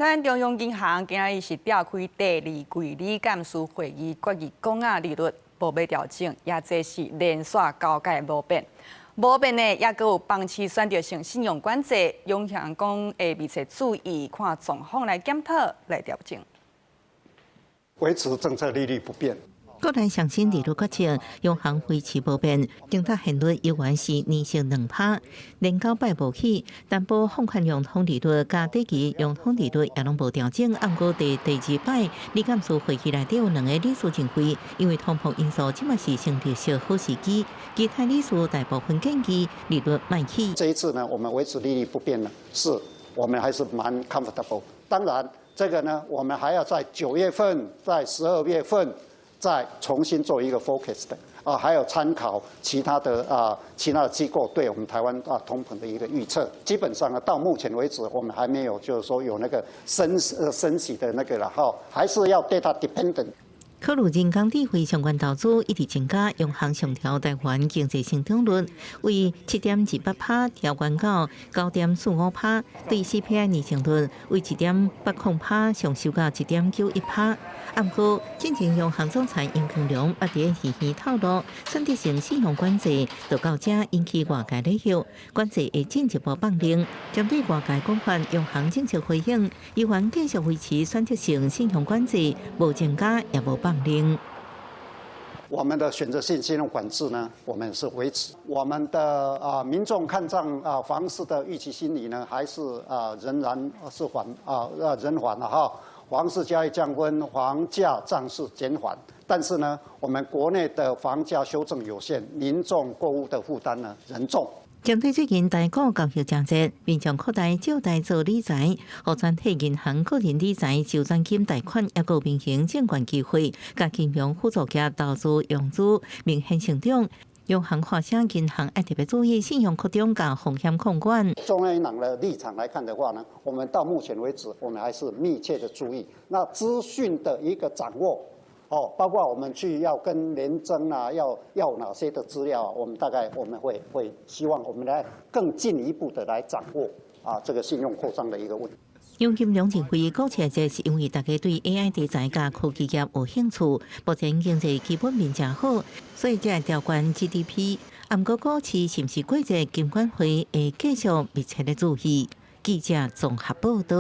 咱中央銀行今日是召開第二季理監事會議，決議港仔利率無要調整，也這是連續交界無變。無變呢，也閣有房市選擇性信用管制，央行講會密切注意，看狀況來檢討來調整。維持政策利率不變。國內上升利率決定，央行維持不變，政策現率依然是年成2%，連9擺無起，擔保放款用通利率加短期用通利率也攏無調整。按過第2擺理監事會議內底有2個理事認為，因為通膨因素即嘛是成立小好時機，其他理事大部分建議利率賣起。這一次呢，我們維持利率不變呢，是我們還是蠻 comfortable。當然，這個呢，我們還要在9月份、在12月份。再重新做一個 focus 的還有參考其他的機構對我們台灣通膨的一個預測。基本上呢，到目前為止，我們還沒有就是說有那個升息的那個了哈，還是要 data dependent。考慮人工智慧相關投資一直增加，央行上調台灣經濟成長率為7.28%調懸到9.45%，對 CPI 年成率為1.80%上修到1.91%。不過，進前央行總裁嚴cường良8日預先透露，選擇性信用管制就到這引起外界理曉，管制會進一步放冷。針對外界講法，央行正式回應，依然繼續維持選擇性信用管制，無增加也無放冷。我們的選擇性信用管制呢，我們是維持。我們的民眾看漲房市的預期心理呢，還是仍然是仍緩了哈。房市交易降溫，房價漲勢減緩，但是呢，我們國內的房價修正有限，民眾購物的負擔呢仍重。針對最近台股交易正熱，民眾擴大借貸做理財，互全體銀行個人理財周轉金貸款也有明顯證券機會，甲金融輔助業投資用資明顯成長。央行話聲，銀行要特別注意信用擴張甲風險控管。中央銀行的立場來看的話呢，我們到目前為止，我們還是密切的注意那資訊的一個掌握，包括我們去要跟聯徵啊，要哪些的資料，我們會希望我們來更進一步的來掌握這個信用擴張的一個問題。央行兩認為，股市這是因為大家對 AI 題材甲科技業有興趣，目前經濟基本面正好，所以才調懸 GDP。不過股市是不是過熱，金管會會繼續密切的注意。記者綜合報道。